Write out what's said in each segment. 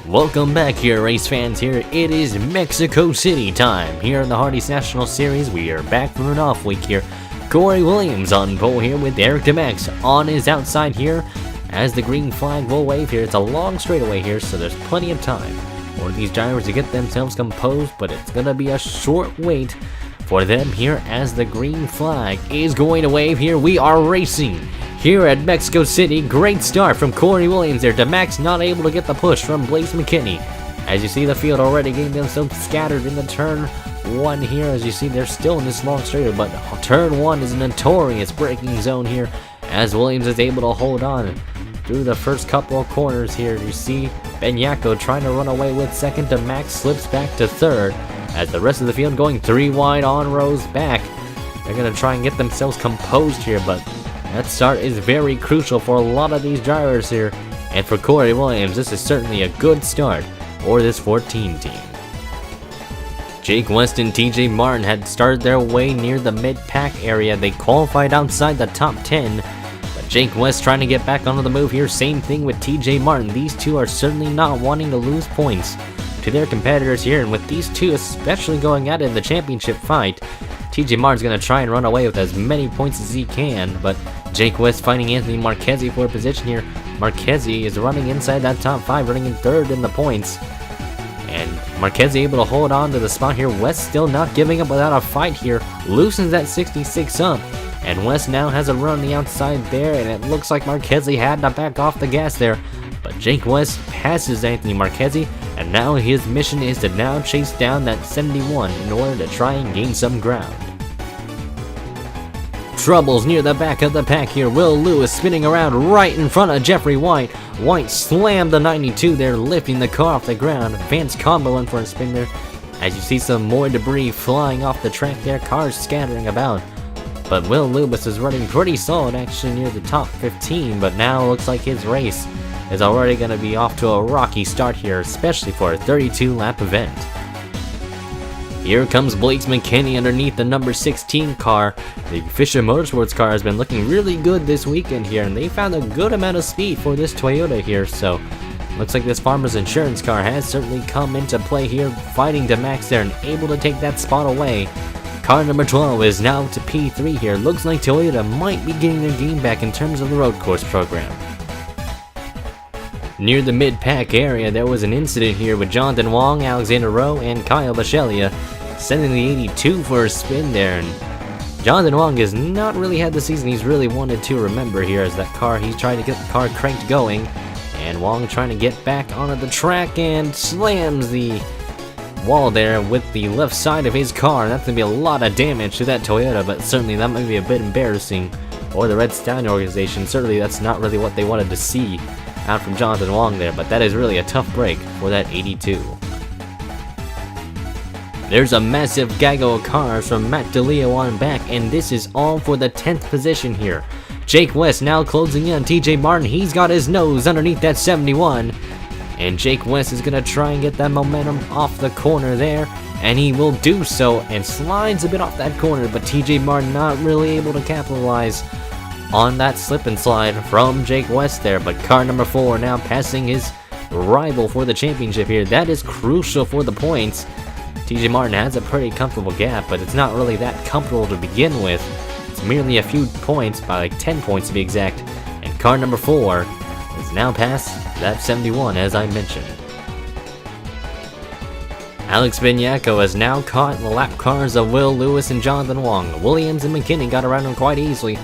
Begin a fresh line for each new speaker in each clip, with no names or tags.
Welcome back here, race fans. Here it is Mexico City time. Here in the Hardee's National Series, we are back from an off week here. Corey Williams on pole here with Eric DeMax on his outside here as the green flag will wave here. It's a long straightaway here, so there's plenty of time for these drivers to get themselves composed, but it's gonna be a short wait for them here as the green flag is going to wave here. We are racing here at Mexico City. Great start from Corey Williams there. DeMax not able to get the push from Blaze McKinney. As you see, the field already getting themselves scattered in the turn one here. As you see, they're still in this long straightaway, but turn one is a notorious braking zone here as Williams is able to hold on through the first couple of corners here. You see Benyako trying to run away with second. DeMax slips back to third as the rest of the field going three wide on rows back. They're going to try and get themselves composed here, but that start is very crucial for a lot of these drivers here. And for Corey Williams, this is certainly a good start for this 14 team. Jake West and TJ Martin had started their way near the mid-pack area. They qualified outside the top 10. But Jake West trying to get back onto the move here. Same thing with TJ Martin. These two are certainly not wanting to lose points to their competitors here. And with these two especially going at it in the championship fight, TJ Martin's going to try and run away with as many points as he can, but Jake West fighting Anthony Marchese for a position here. Marchese is running inside that top 5, running in third in the points. And Marchese able to hold on to the spot here. West still not giving up without a fight here. Loosens that 66 up. And West now has a run on the outside there, and it looks like Marchese had to back off the gas there. But Jake West passes Anthony Marchese, and now his mission is to now chase down that 71 in order to try and gain some ground. Troubles near the back of the pack here. Will Lewis spinning around right in front of Jeffrey White. White slammed the 92 there, lifting the car off the ground. Vance combo in for a spin there. As you see some more debris flying off the track there, cars scattering about. But Will Lewis is running pretty solid actually near the top 15, but now it looks like his race is already going to be off to a rocky start here, especially for a 32-lap event. Here comes Blaze McKinney underneath the number 16 car. The Fisher Motorsports car has been looking really good this weekend here, and they found a good amount of speed for this Toyota here, so looks like this Farmers Insurance car has certainly come into play here, fighting DeMax there and able to take that spot away. Car number 12 is now to P3 here. Looks like Toyota might be getting their game back in terms of the road course program. Near the mid-pack area, there was an incident here with Jonathan Wong, Alexander Rowe, and Kyle Bachelia sending the 82 for a spin there. And Jonathan Wong has not really had the season he's really wanted to remember here, as that car, he's trying to get the car cranked going. And Wong trying to get back onto the track and slams the wall there with the left side of his car. And that's going to be a lot of damage to that Toyota, but certainly that might be a bit embarrassing for the Red Stallion organization. Certainly that's not really what they wanted to see out from Jonathan Wong there, but that is really a tough break for that 82. There's a massive gaggle of cars from Matt DeLeo on back, and this is all for the 10th position here. Jake West now closing in on TJ Martin. He's got his nose underneath that 71, and Jake West is going to try and get that momentum off the corner there, and he will do so, and slides a bit off that corner, but TJ Martin not really able to capitalize on that slip and slide from Jake West there. But car number 4 now passing his rival for the championship here. That is crucial for the points. TJ Martin has a pretty comfortable gap, but it's not really that comfortable to begin with. It's merely a few points, by like 10 points to be exact. And car number 4 is now past that 71, as I mentioned. Alex Benyako has now caught in the lap cars of Will Lewis and Jonathan Wong. Williams and McKinney got around him quite easily,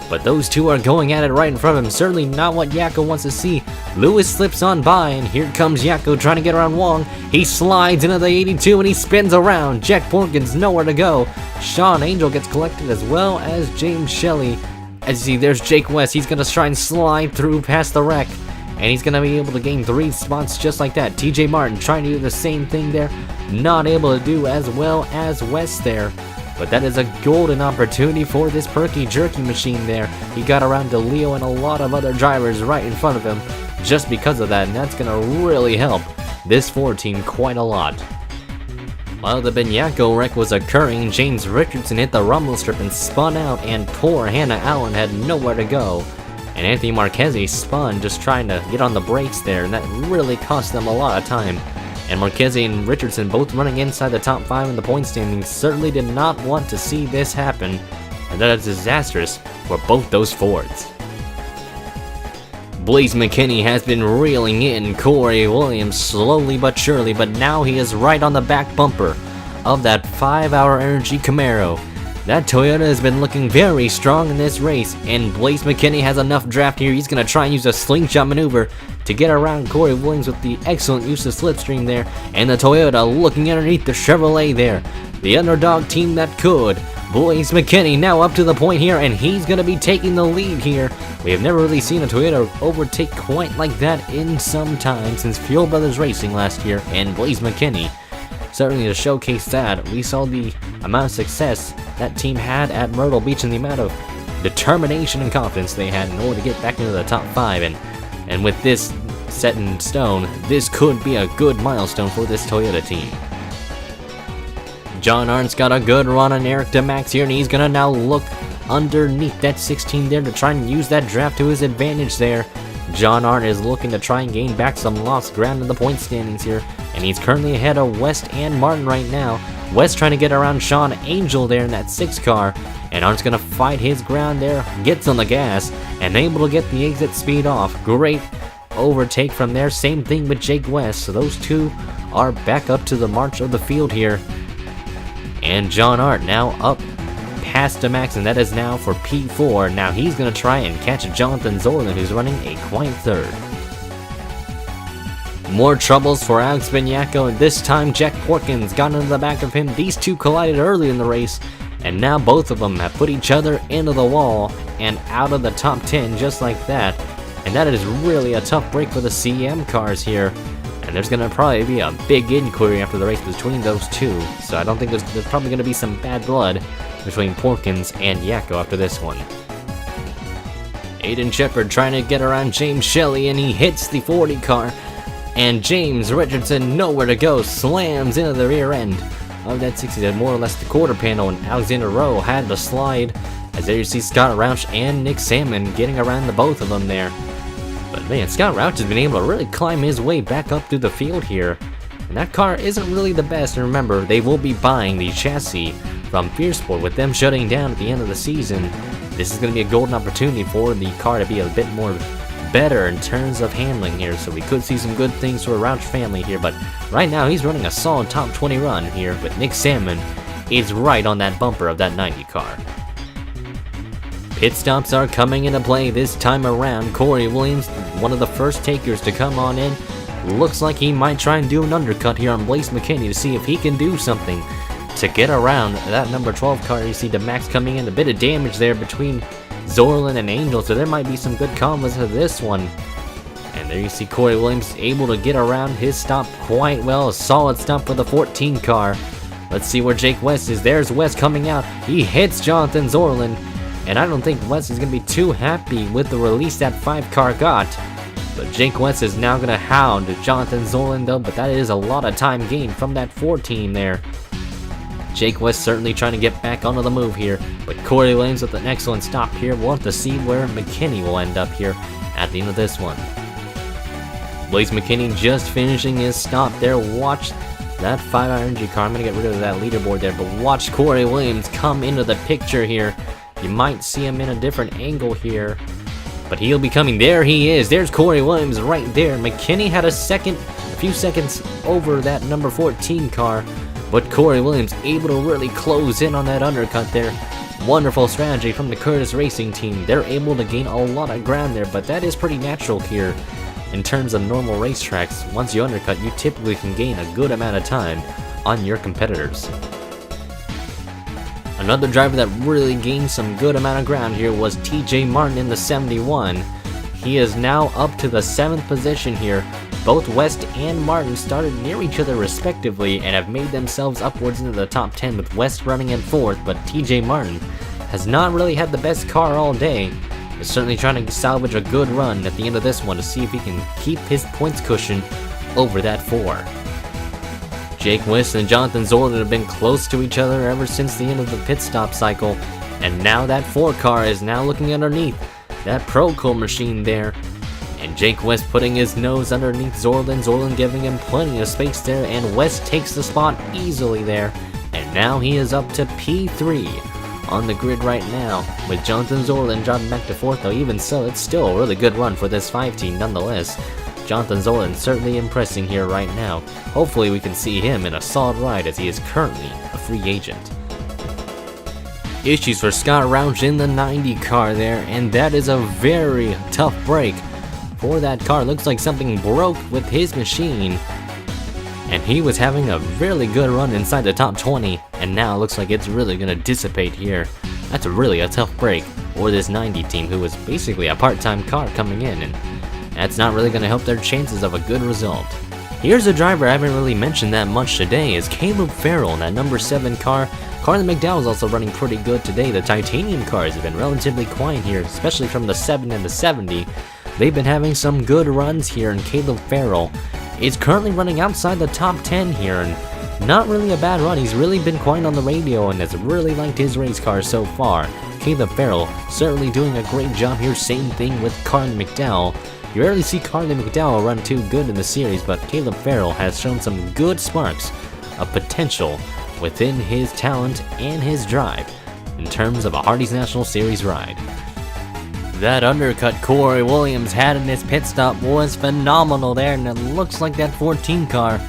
but those two are going at it right in front of him. Certainly not what Yako wants to see. Lewis slips on by, and here comes Yako trying to get around Wong. He slides into the 82 and he spins around. Jack Porkins nowhere to go. Sean Angel gets collected as well as James Shelley. As you see, there's Jake West. He's going to try and slide through past the wreck, and he's going to be able to gain 3 spots just like that. TJ Martin trying to do the same thing there. Not able to do as well as West there. But that is a golden opportunity for this perky jerky machine there. He got around DeLeo and a lot of other drivers right in front of him just because of that, and that's going to really help this 4 team quite a lot. While the Benyako wreck was occurring, James Richardson hit the rumble strip and spun out, and poor Hannah Allen had nowhere to go. and Anthony Marquez spun just trying to get on the brakes there, and that really cost them a lot of time. And Marquez and Richardson both running inside the top 5 in the point standings certainly did not want to see this happen, and that is disastrous for both those Fords. Blaze McKinney has been reeling in Corey Williams slowly but surely, but now he is right on the back bumper of that 5-hour Energy Camaro. That Toyota has been looking very strong in this race, and Blaze McKinney has enough draft here. He's going to try and use a slingshot maneuver to get around Corey Williams with the excellent use of slipstream there, and the Toyota looking underneath the Chevrolet there. The underdog team that could. Blaze McKinney now up to the point here, and he's going to be taking the lead here. We have never really seen a Toyota overtake quite like that in some time since Fuel Brothers Racing last year, and Blaze McKinney certainly to showcase that. We saw the amount of success that team had at Myrtle Beach and the amount of determination and confidence they had in order to get back into the top 5, and with this set in stone, this could be a good milestone for this Toyota team. John Arndt's got a good run on Eric DeMax here, and he's gonna now look underneath that 16 there to try and use that draft to his advantage there. John Arndt is looking to try and gain back some lost ground in the point standings here, and he's currently ahead of West and Martin right now. West trying to get around Sean Angel there in that 6 car, and Arndt's gonna fight his ground there, gets on the gas, and able to get the exit speed off. Great overtake from there, same thing with Jake West, so those two are back up to the march of the field here. And John Arndt now up past DeMax, and that is now for P4. Now he's going to try and catch Jonathan Zorlin, who's running a quiet 3rd. More troubles for Alex Bignacco, and this time Jack Porkins got into the back of him. These two collided early in the race, and now both of them have put each other into the wall and out of the top 10 just like that. And that is really a tough break for the CM cars here. And there's going to probably be a big inquiry after the race between those two. So I don't think there's probably going to be some bad blood between Porkins and Yacco after this one. Aiden Shepard trying to get around James Shelley, and he hits the 40 car. And James Richardson, nowhere to go, slams into the rear end of that 60, more or less the quarter panel, and Alexander Rowe had to slide. As there you see Scott Rauch and Nick Salmon getting around the both of them there. But man, Scott Rauch has been able to really climb his way back up through the field here. And that car isn't really the best, and remember, they will be buying the chassis from Fierceport with them shutting down at the end of the season. This is going to be a golden opportunity for the car to be a bit more better in terms of handling here, so we could see some good things for a Rauch family here, but right now he's running a solid top 20 run here, but Nick Salmon is right on that bumper of that 90 car. Pit stops are coming into play this time around. Corey Williams, one of the first takers to come on in, looks like he might try and do an undercut here on Blaze McKinney to see if he can do something to get around that number 12 car. You see DeMax coming in, a bit of damage there between Zorlin and Angel, so there might be some good combos to this one. And there you see Corey Williams able to get around his stop quite well. A solid stop for the 14 car. Let's see where Jake West is. There's West coming out. He hits Jonathan Zorlin, and I don't think West is going to be too happy with the release that 5 car got. But Jake West is now going to hound Jonathan Zorlin though, but that is a lot of time gained from that 14 there. Jake West certainly trying to get back onto the move here, but Corey Williams with an excellent stop here. We'll have to see where McKinney will end up here at the end of this one. Blaze McKinney just finishing his stop there. Watch that 5-hour energy car. I'm going to get rid of that leaderboard there, but watch Corey Williams come into the picture here. You might see him in a different angle here, but he'll be coming. There he is. There's Corey Williams right there. McKinney had a few seconds over that number 14 car, but Corey Williams able to really close in on that undercut there. Wonderful strategy from the Curtis Racing team. They're able to gain a lot of ground there, but that is pretty natural here. In terms of normal racetracks, once you undercut, you typically can gain a good amount of time on your competitors. Another driver that really gained some good amount of ground here was TJ Martin in the 71. He is now up to the 7th position here. Both West and Martin started near each other respectively and have made themselves upwards into the top 10, with West running in 4th, but TJ Martin has not really had the best car all day. He's certainly trying to salvage a good run at the end of this one to see if he can keep his points cushion over that 4. Jake West and Jonathan Zorlin have been close to each other ever since the end of the pit stop cycle, and now that 4 car is now looking underneath that Proco machine there. And Jake West putting his nose underneath Zorlin. Zorlin giving him plenty of space there, and West takes the spot easily there. And now he is up to P3 on the grid right now, with Jonathan Zorlin dropping back to 4th, though even so, it's still a really good run for this 5 team nonetheless. Jonathan Zorlin certainly impressing here right now. Hopefully we can see him in a solid ride, as he is currently a free agent. Issues for Scott Roush in the 90 car there, and that is a very tough break for that car. Looks like something broke with his machine, and he was having a really good run inside the top 20, and now it looks like it's really gonna dissipate here. That's really a tough break for this 90 team, who was basically a part-time car coming in, and that's not really gonna help their chances of a good result. Here's a driver I haven't really mentioned that much today, is Caleb Farrell in that number 7 car. Carlin McDowell is also running pretty good today. The titanium cars have been relatively quiet here, especially from the 7 and the 70. They've been having some good runs here, and Caleb Farrell is currently running outside the top 10 here, and not really a bad run. He's really been quiet on the radio and has really liked his race car so far. Caleb Farrell certainly doing a great job here. Same thing with Carlin McDowell. You rarely see Carlin McDowell run too good in the series, but Caleb Farrell has shown some good sparks of potential within his talent and his drive in terms of a Hardee's National Series ride. That undercut Corey Williams had in his pit stop was phenomenal there, and it looks like that 14 car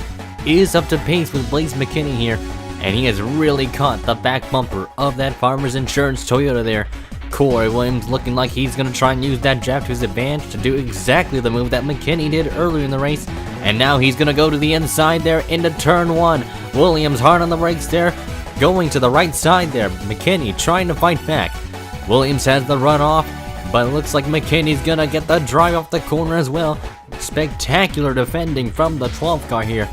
is up to pace with Blaze McKinney here, and he has really caught the back bumper of that Farmers Insurance Toyota there. Corey Williams looking like he's going to try and use that draft to his advantage to do exactly the move that McKinney did earlier in the race, and now he's going to go to the inside there into turn 1. Williams hard on the brakes there, going to the right side there. McKinney trying to fight back. Williams has the run off, but it looks like McKinney's gonna get the drive off the corner as well. Spectacular defending from the 12 car here.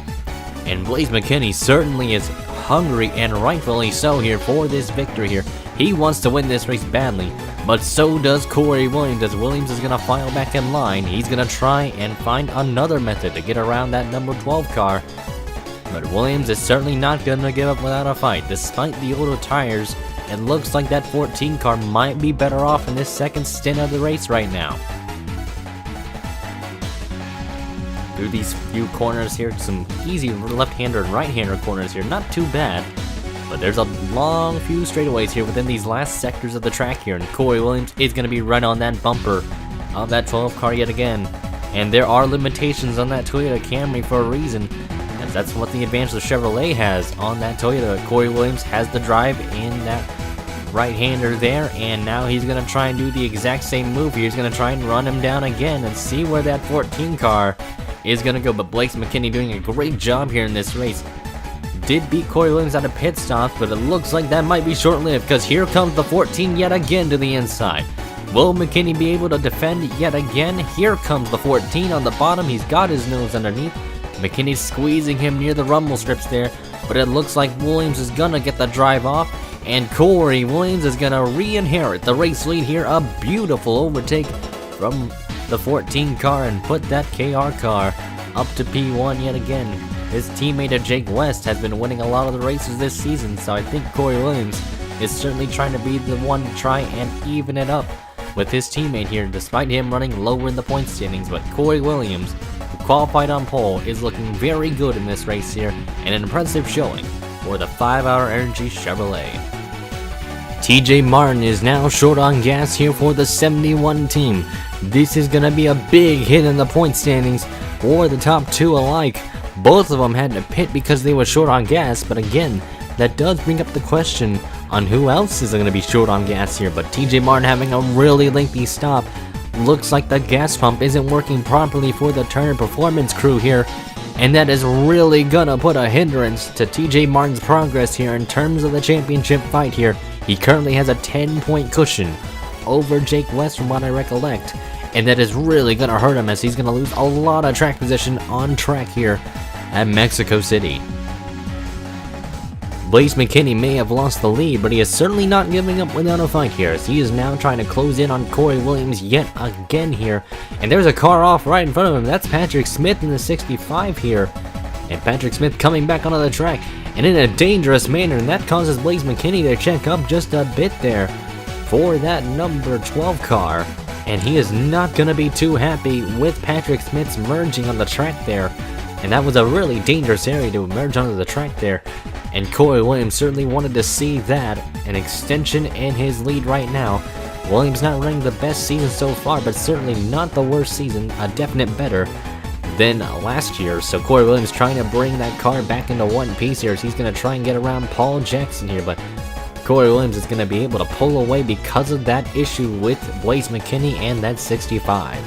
And Blaze McKinney certainly is hungry, and rightfully so here, for this victory here. He wants to win this race badly, but so does Corey Williams, as Williams is gonna file back in line. He's gonna try and find another method to get around that number 12 car. But Williams is certainly not gonna give up without a fight. Despite the older tires, it looks like that 14 car might be better off in this second stint of the race right now. Through these few corners here, some easy left-hander and right-hander corners here, not too bad. But there's a long few straightaways here within these last sectors of the track here, and Corey Williams is going to be right on that bumper of that 12 car yet again. And there are limitations on that Toyota Camry for a reason, as that's what the advantage the Chevrolet has on that Toyota. Corey Williams has the drive in that right-hander there, and now he's going to try and do the exact same move. He's going to try and run him down again and see where that 14 car is going to go. But Blaze McKinney doing a great job here in this race. Did beat Corey Williams out of pit stops, but it looks like that might be short-lived, because here comes the 14 yet again to the inside. Will McKinney be able to defend yet again? Here comes the 14 on the bottom. He's got his nose underneath. McKinney's squeezing him near the rumble strips there, but it looks like Williams is gonna get the drive off, and Corey Williams is gonna re-inherit the race lead here. A beautiful overtake from the 14 car, and put that KR car up to P1 yet again. His teammate Jake West has been winning a lot of the races this season, so I think Corey Williams is certainly trying to be the one to try and even it up with his teammate here, despite him running lower in the point standings. But Corey Williams, who qualified on pole, is looking very good in this race here, and an impressive showing for the 5-Hour Energy Chevrolet. TJ Martin is now short on gas here for the 71 team. This is going to be a big hit in the point standings for the top two alike. Both of them had to pit because they were short on gas, but again, that does bring up the question on who else is going to be short on gas here. But TJ Martin having a really lengthy stop. Looks like the gas pump isn't working properly for the Turner Performance crew here, and that is really gonna put a hindrance to TJ Martin's progress here in terms of the championship fight here. He currently has a 10-point cushion over Jake West from what I recollect, and that is really gonna hurt him, as he's gonna lose a lot of track position on track here at Mexico City. Blaze McKinney may have lost the lead, but he is certainly not giving up without a fight here, as he is now trying to close in on Corey Williams yet again here. And there's a car off right in front of him. That's Patrick Smith in the 65 here. And Patrick Smith coming back onto the track, and in a dangerous manner, and that causes Blaze McKinney to check up just a bit there for that number 12 car. and he is not going to be too happy with Patrick Smith's merging on the track there. And that was a really dangerous area to merge onto the track there. And Corey Williams certainly wanted to see that, an extension in his lead right now. Williams not running the best season so far, but certainly not the worst season, a definite better than last year. So Corey Williams trying to bring that car back into one piece here, so he's going to try and get around Paul Jackson here, but Corey Williams is going to be able to pull away because of that issue with Blaze McKinney and that 65.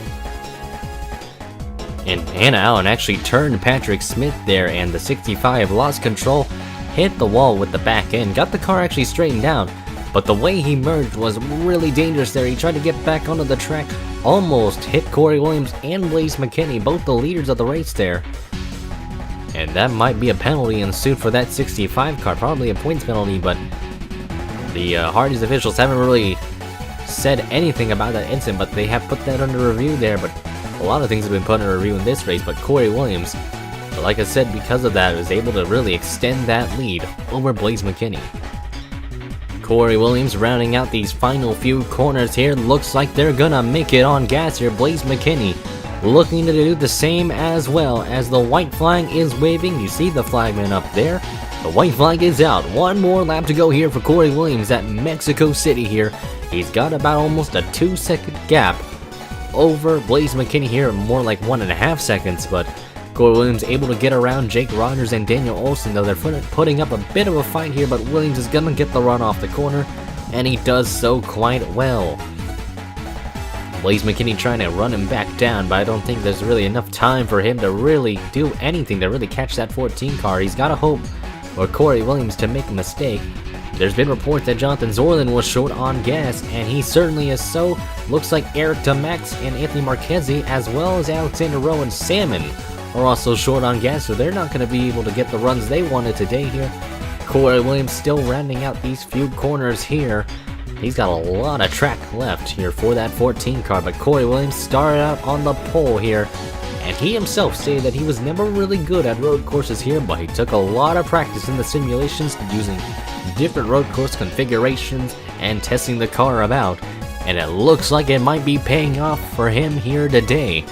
And Hannah Allen actually turned Patrick Smith there, and the 65 lost control, hit the wall with the back end, got the car actually straightened down, but the way he merged was really dangerous there. He tried to get back onto the track, almost hit Corey Williams and Blaze McKinney, both the leaders of the race there. And that might be a penalty ensued for that 65 car, probably a points penalty, but the Hardee's officials haven't really said anything about that incident, but they have put that under review there. But a lot of things have been put under review in this race, but Corey Williams, like I said, because of that, was able to really extend that lead over Blaze McKinney. Corey Williams rounding out these final few corners here. Looks like they're gonna make it on gas here. Blaze McKinney looking to do the same as well, as the white flag is waving. You see the flagman up there. The white flag is out. One more lap to go here for Corey Williams at Mexico City here. He's got about almost a 2-second gap over Blaze McKinney here, more like 1.5 seconds, but Corey Williams able to get around Jake Rogers and Daniel Olson, though they're putting up a bit of a fight here, but Williams is gonna get the run off the corner, and he does so quite well. Blaze McKinney trying to run him back down, but I don't think there's really enough time for him to really do anything to really catch that 14 car. He's gotta hope for Corey Williams to make a mistake. There's been reports that Jonathan Zorlin was short on gas, and he certainly is so. Looks like Eric DeMax and Anthony Marchese, as well as Alexander Rowe and Salmon, are also short on gas, so they're not going to be able to get the runs they wanted today here. Corey Williams still rounding out these few corners here. He's got a lot of track left here for that 14 car, but Corey Williams started out on the pole here, and he himself stated that he was never really good at road courses here, but he took a lot of practice in the simulations using different road course configurations and testing the car about, and it looks like it might be paying off for him here today.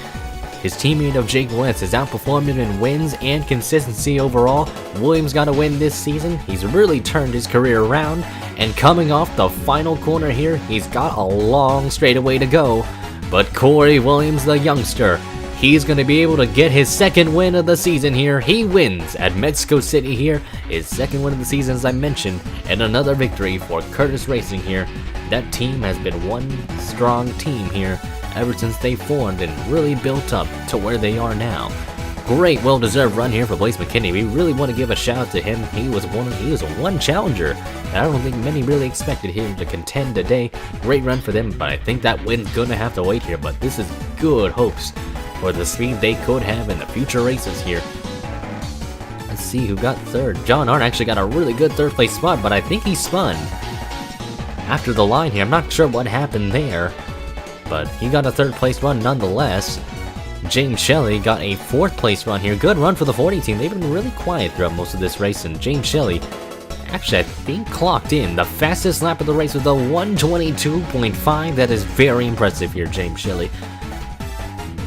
His teammate of Jake Wentz has outperformed him in wins and consistency overall. Williams got a win this season. He's really turned his career around, and coming off the final corner here, he's got a long straightaway to go. But Corey Williams, the youngster, he's going to be able to get his second win of the season here. He wins at Mexico City here, his second win of the season as I mentioned, and another victory for Curtis Racing here. That team has been one strong team here ever since they formed and really built up to where they are now. Great, well-deserved run here for Blaze McKinney. We really want to give a shout out to him. He was a one challenger, and I don't think many really expected him to contend today. Great run for them, but I think that win's gonna have to wait here. But this is good hopes for the speed they could have in the future races here. Let's see who got third. John Arndt actually got a really good third place spot, but I think he spun after the line here. I'm not sure what happened there, but he got a third place run nonetheless. James Shelley got a fourth place run here. Good run for the 40 team. They've been really quiet throughout most of this race, and James Shelley actually, I think, clocked in the fastest lap of the race with a 122.5. That is very impressive here, James Shelley.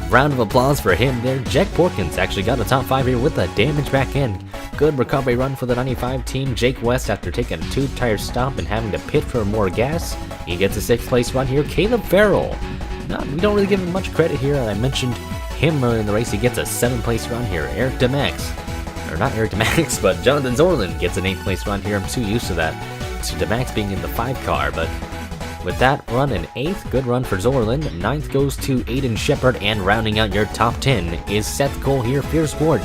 Round of applause for him there. Jack Porkins actually got a top 5 here with a damaged back end. Good recovery run for the 95 team. Jake West, after taking a 2-tire stop and having to pit for more gas, he gets a 6th place run here. Caleb Farrell, we don't really give him much credit here. I mentioned him earlier in the race. He gets a 7th place run here. Eric DeMax, or not Eric DeMax, but Jonathan Zorlin gets an 8th place run here. I'm too used to that, to DeMax being in the 5 car, but with that run in 8th, good run for Zorlin. 9th goes to Aiden Shepard, and rounding out your top 10 is Seth Cole here. Fierce Ward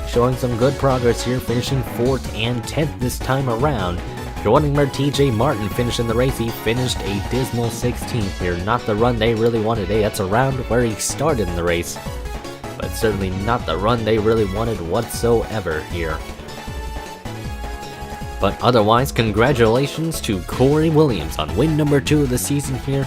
showing some good progress here, finishing 4th and 10th this time around. If you're wondering where TJ Martin finished in the race, he finished a dismal 16th here. Not the run they really wanted. Hey, that's around where he started in the race, but certainly not the run they really wanted whatsoever here. But otherwise, congratulations to Corey Williams on win number 2 of the season here.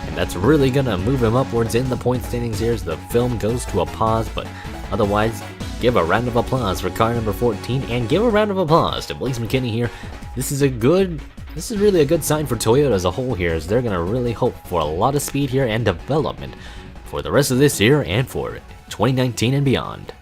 And that's really going to move him upwards in the point standings here as the film goes to a pause. But otherwise, give a round of applause for car number 14, and give a round of applause to Blaze McKinney here. This is a good This is really a good sign for Toyota as a whole here, as they're going to really hope for a lot of speed here and development for the rest of this year and for 2019 and beyond.